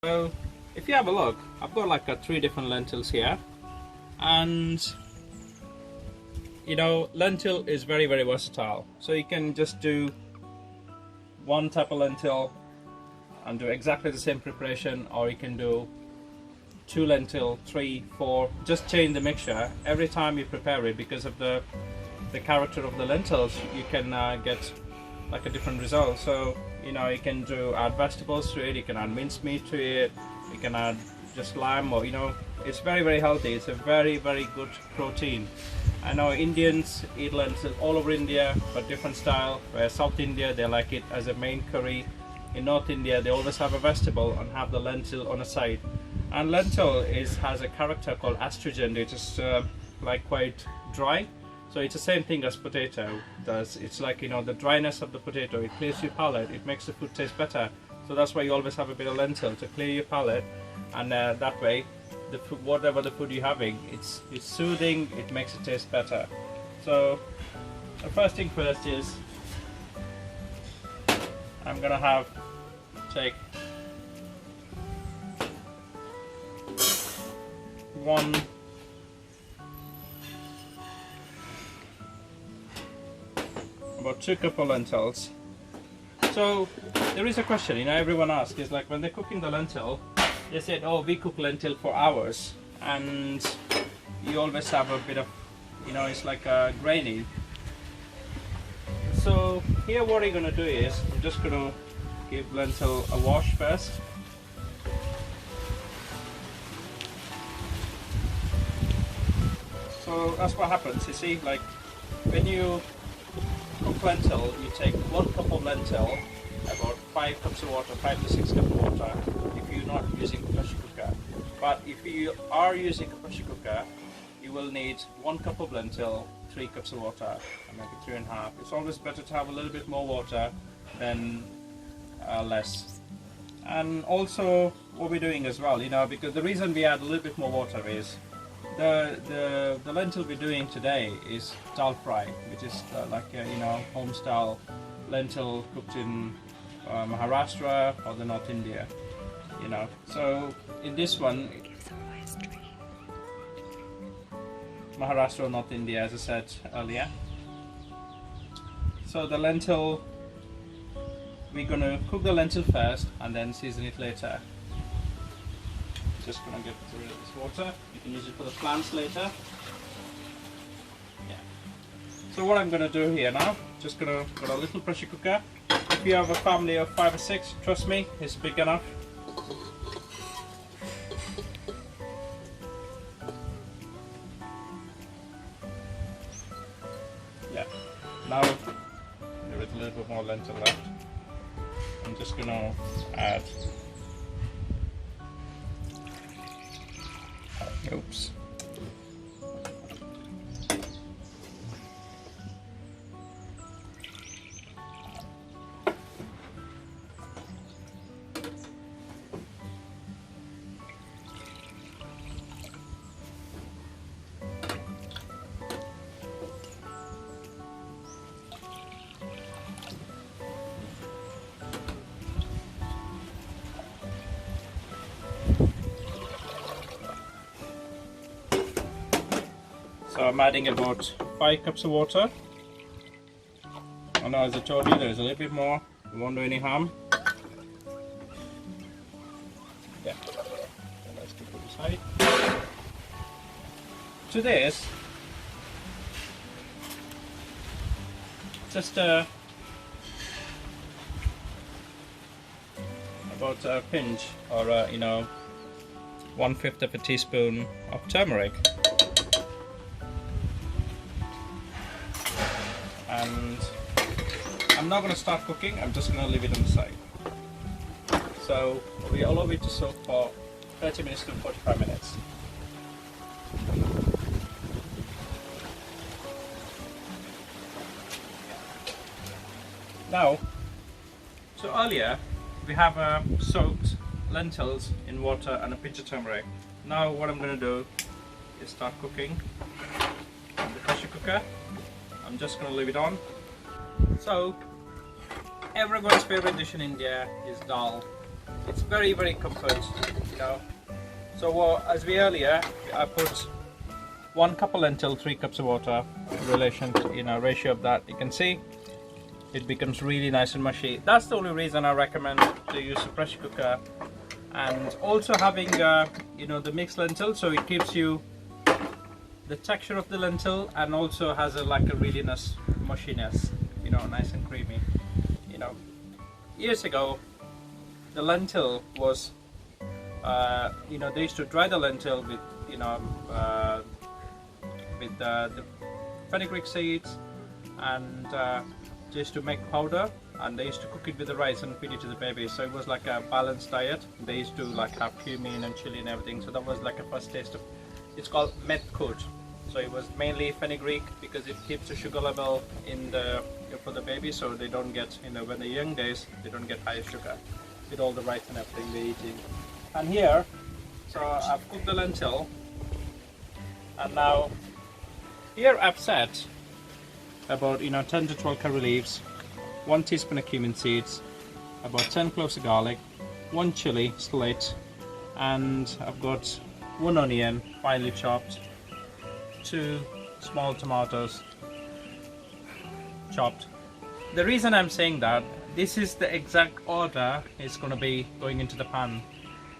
So if you have a look, I've got like 3 different lentils here, and lentil is very versatile. So you can just do one type of lentil and do exactly the same preparation, or you can do 2 lentil, 3, 4, just change the mixture every time you prepare it. Because of the character of the lentils, you can get like a different result. So you can add vegetables to it, you can add minced meat to it, you can add just lime, or it's very healthy. It's a very good protein. I know Indians eat lentils all over India, but different style. Where South India, they like it as a main curry. In North India, they always have a vegetable and have the lentil on a side. And lentil has a character called astringent. It is like quite dry. So it's the same thing as potato does. It's like the dryness of the potato. It clears your palate. It makes the food taste better. So that's why you always have a bit of lentil to clear your palate, and that way, whatever the food you're having, it's soothing. It makes it taste better. So the first thing first is I'm gonna take 2 cups of lentils. So there is a question, everyone asks, is like when they're cooking the lentil, they said, oh, we cook lentil for hours, and you always have a bit of, it's like grainy. So here what you're gonna do is, I'm just gonna give lentil a wash first. So that's what happens, you see, like when you cook lentil, you take 1 cup of lentil, about 5 cups of water, 5 to 6 cups of water, if you're not using a pressure cooker. But if you are using a pressure cooker, you will need 1 cup of lentil, 3 cups of water, and maybe 3.5. It's always better to have a little bit more water than less. And also what we're doing as well, because the reason we add a little bit more water is the lentil we're doing today is dal fry, which is like home style lentil cooked in Maharashtra or the North India. So in this one, Maharashtra or North India, as I said earlier. So the lentil, we're gonna cook the lentil first and then season it later. Just gonna get rid of this water. You can use it for the plants later. Yeah. So what I'm gonna do here now, just gonna put a little pressure cooker. If you have a family of 5 or 6, trust me, it's big enough. Yeah. Now there is a little bit more lentil left. I'm just gonna add. Oops. So I'm adding about 5 cups of water. And as I told you, there's a little bit more. It won't do any harm. Yeah. Let's keep it aside. To this, just about a pinch, or 1/5 of a teaspoon of turmeric. And I'm not going to start cooking, I'm just going to leave it on the side. So we allow it to soak for 30 minutes to 45 minutes. Now, so earlier we have soaked lentils in water and a pinch of turmeric. Now what I'm going to do is start cooking in the pressure cooker. I'm just going to leave it on. So everyone's favorite dish in India is dal. It's very, very comfort, you know. So as we earlier, I put 1 cup of lentil, 3 cups of water, relation, ratio of that. You can see it becomes really nice and mushy. That's the only reason I recommend to use a pressure cooker, and also having the mixed lentil, so it gives you the texture of the lentil and also has a really nice mushiness, nice and creamy. Years ago the lentil was they used to dry the lentil with the fenugreek seeds, and they used to make powder, and they used to cook it with the rice and feed it to the baby. So it was like a balanced diet. They used to have cumin and chili and everything. So that was like a first taste of. It's called met-coat. So it was mainly fenugreek because it keeps the sugar level in the for the baby, so they don't get when they're young days they don't get high sugar with all the rice and everything they're eating. And here, so I've cooked the lentil, and now here I've set about 10 to 12 curry leaves, 1 teaspoon of cumin seeds, about 10 cloves of garlic, 1 chili slit, and I've got 1 onion finely chopped, 2 small tomatoes chopped. The reason I'm saying that, this is the exact order it's going to be going into the pan.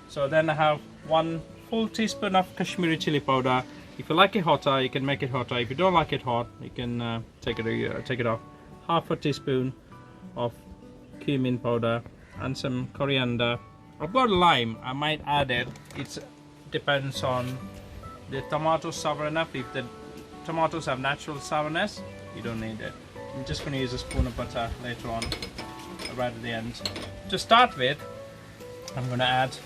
So then I have 1 full teaspoon of Kashmiri chili powder. If you like it hotter, you can make it hotter. If you don't like it hot, you can take it off. Half a teaspoon of cumin powder and some coriander. I've got lime. I might add it. It depends on the tomatoes sour enough. If the tomatoes have natural sourness, you don't need it. I'm just going to use a spoon of butter later on, right at the end. To start with, I'm going to add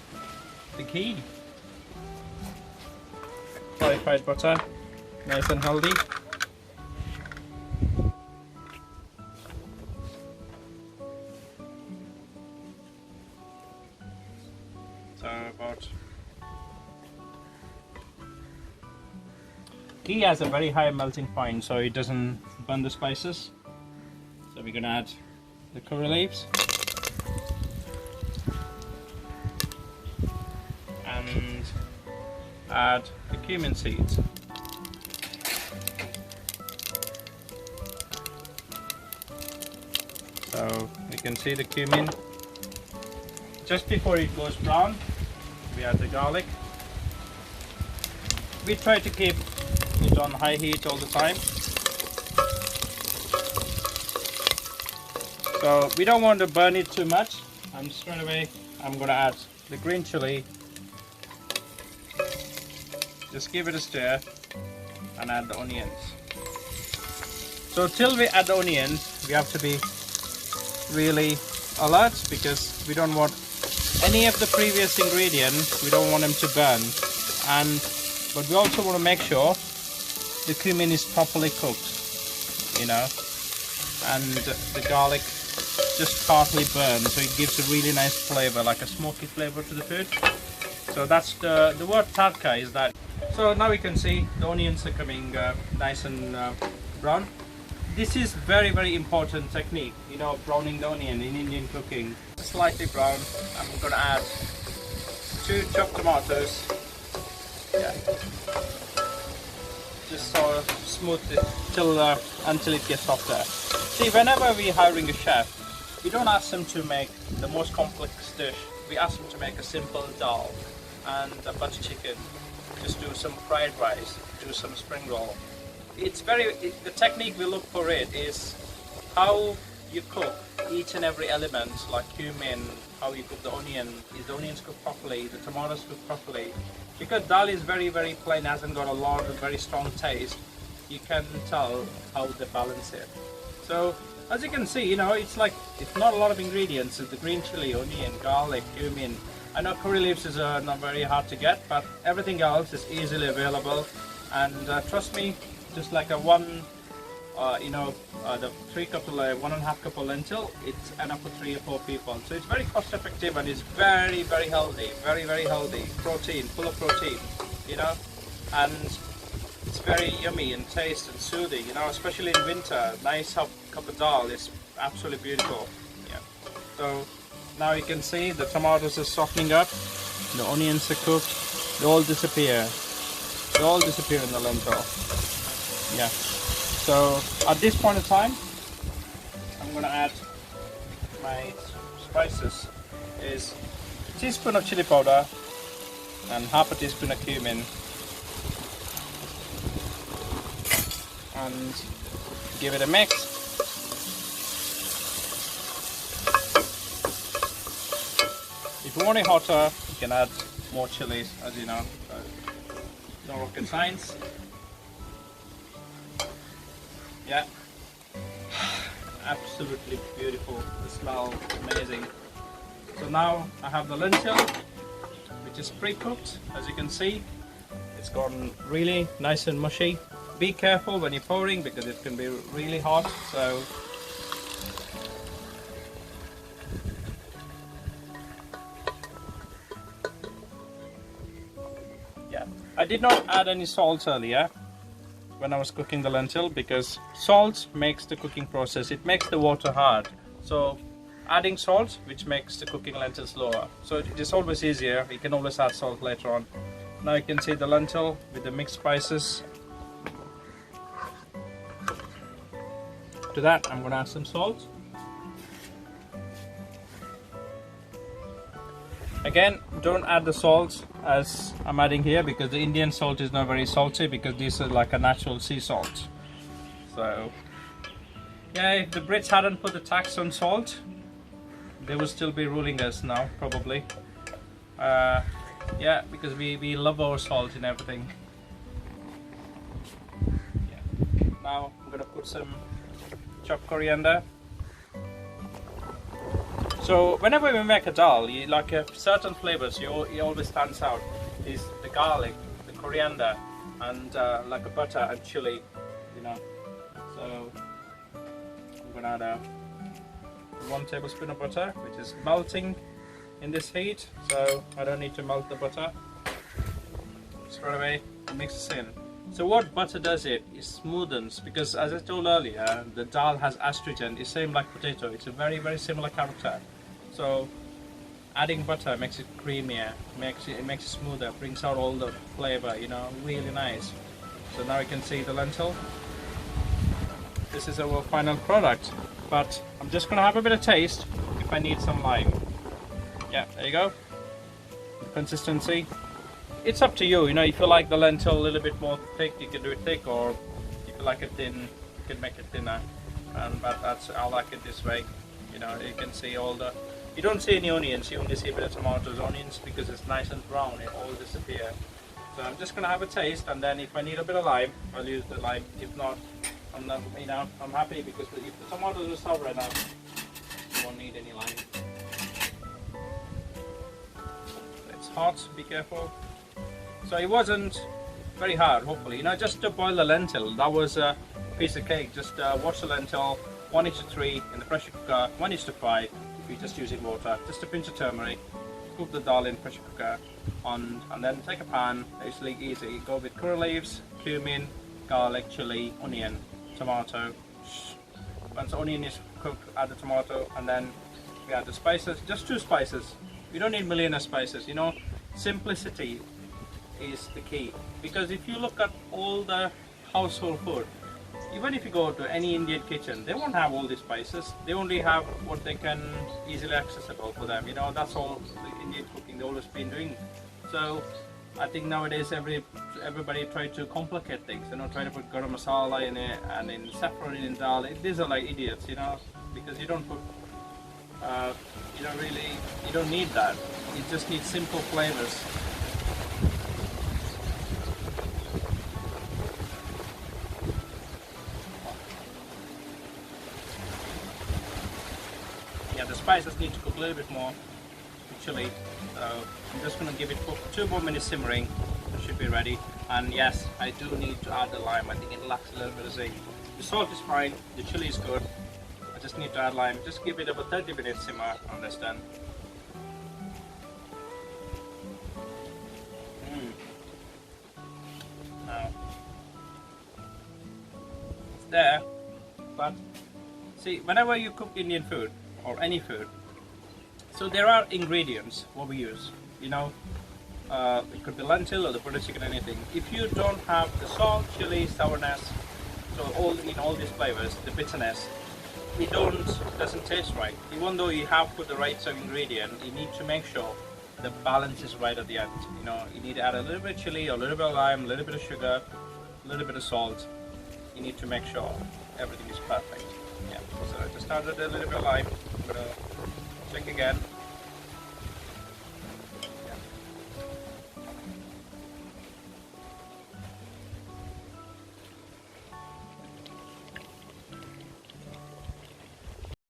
the ghee. Clarified butter, nice and healthy. So about ghee has a very high melting point, so it doesn't burn the spices. So we're gonna add the curry leaves and add the cumin seeds. So you can see the cumin. Just before it goes brown, we add the garlic. We try to keep it on high heat all the time. So we don't want to burn it too much, and straight away I'm going to add the green chili. Just give it a stir and add the onions. So till we add the onions, we have to be really alert, because we don't want any of the previous ingredients, we don't want them to burn. But we also want to make sure the cumin is properly cooked, and the garlic just partly burned, so it gives a really nice flavor, like a smoky flavor to the food. So that's the word tadka is that. So now we can see the onions are coming nice and brown. This is very, very important technique, browning the onion in Indian cooking. Slightly brown. I'm gonna add 2 chopped tomatoes. Yeah. Just so smooth it until it gets softer. See, whenever we're hiring a chef, we don't ask them to make the most complex dish. We ask them to make a simple dal and a butter chicken. Just do some fried rice, do some spring roll. The technique we look for it is how you cook each and every element, like cumin, how you cook the onion, is the onions cooked properly, the tomatoes cooked properly. Because dal is very, very plain, hasn't got a lot of very strong taste, you can tell how they balance it. So as you can see, it's not a lot of ingredients. It's the green chili, onion, garlic, cumin. I know curry leaves is not very hard to get, but everything else is easily available. And trust me, just like a the 3 cup to 1.5 cup of lentil, it's enough for 3 or 4 people. So it's very cost effective, and it's very, very healthy, very, very healthy. Protein, full of protein, and it's very yummy and taste and soothing, especially in winter. Nice hot cup of dal is absolutely beautiful. Yeah. So Now you can see the tomatoes are softening up, the onions are cooked, they all disappear. They all disappear in the lentil. Yeah. So at this point of time, I'm going to add my spices. Is a teaspoon of chili powder and half a teaspoon of cumin, and give it a mix. If you want it hotter, you can add more chilies, as you know. So, no rocket science. Yeah, absolutely beautiful. The smell amazing. So now I have the lentil, which is pre-cooked. As you can see, it's gotten really nice and mushy. Be careful when you're pouring because it can be really hot. So yeah, I did not add any salt earlier when I was cooking the lentil because salt makes the cooking process, it makes the water hard. So adding salt, which makes the cooking lentil slower. So it is always easier, you can always add salt later on. Now you can see the lentil with the mixed spices. To that I'm going to add some salt. Again, don't add the salt as I'm adding here because the Indian salt is not very salty because this is like a natural sea salt. So yeah, if the Brits hadn't put the tax on salt, they will still be ruling us now, probably. Yeah, because we love our salt in everything. Yeah. Now I'm gonna put some chopped coriander. So whenever we make a dal, you like certain flavors. You always stands out is the garlic, the coriander, and like a butter and chili. You know. So I'm gonna add 1 tablespoon of butter, which is melting in this heat, so I don't need to melt the butter. Straight away mix this in. So what butter does, it smoothens, because as I told earlier, the dal has astringent, it's same like potato, it's a very similar character. So adding butter makes it creamier, makes it smoother, brings out all the flavor, you know, really nice. So now you can see the lentil. This is our final product, but I'm just gonna have a bit of taste if I need some lime. Yeah, there you go. The consistency, it's up to you. You know, if you like the lentil a little bit more thick, you can do it thick, or if you like it thin, you can make it thinner. But I like it this way. You know, you can see all the. You don't see any onions. You only see a bit of tomatoes, onions, because it's nice and brown. It all disappear. So I'm just gonna have a taste, and then if I need a bit of lime, I'll use the lime. If not, I'm not. You know, I'm happy because if the tomatoes are sour enough, you won't need any lime. It's hot. Be careful. So it wasn't very hard, hopefully. You know, just to boil the lentil, that was a piece of cake. Just wash the lentil 1:3 in the pressure cooker, 1:5 if you're just using water. Just a pinch of turmeric, cook the dal in pressure cooker, and then take a pan. It's really easy. Go with curry leaves, cumin, garlic, chili, onion, tomato. Once the onion is cooked, add the tomato, and then we add the spices. Just 2 spices. You don't need a million of spices. You know, simplicity is the key, because if you look at all the household food, even if you go to any Indian kitchen, they won't have all these spices. They only have what they can easily accessible for them. You know, that's all the Indian cooking they've always been doing. So I think nowadays everybody try to complicate things. You know, try to put garam masala in it and in saffron in dal. These are like idiots, you know, because you don't put you don't need that. You just need simple flavors. Yeah, the spices need to cook a little bit more, the chili. So I'm just going to give it 2 more minutes simmering. It should be ready. And yes, I do need to add the lime. I think it lacks a little bit of zing. The salt is fine, the chili is good. I just need to add lime. Just give it about 30 minutes simmer and that's done. Now, it's there, but see, whenever you cook Indian food or any food, So there are ingredients what we use. You know, it could be lentil or the butter chicken, anything. If you don't have the salt, chili, sourness, so all these flavors, the bitterness, doesn't taste right. Even though you have put the right sort of ingredient, you need to make sure the balance is right at the end. You know, you need to add a little bit of chili, a little bit of lime, a little bit of sugar, a little bit of salt. You need to make sure everything is perfect. Yeah. So I just added a little bit of lime. I'm gonna check again.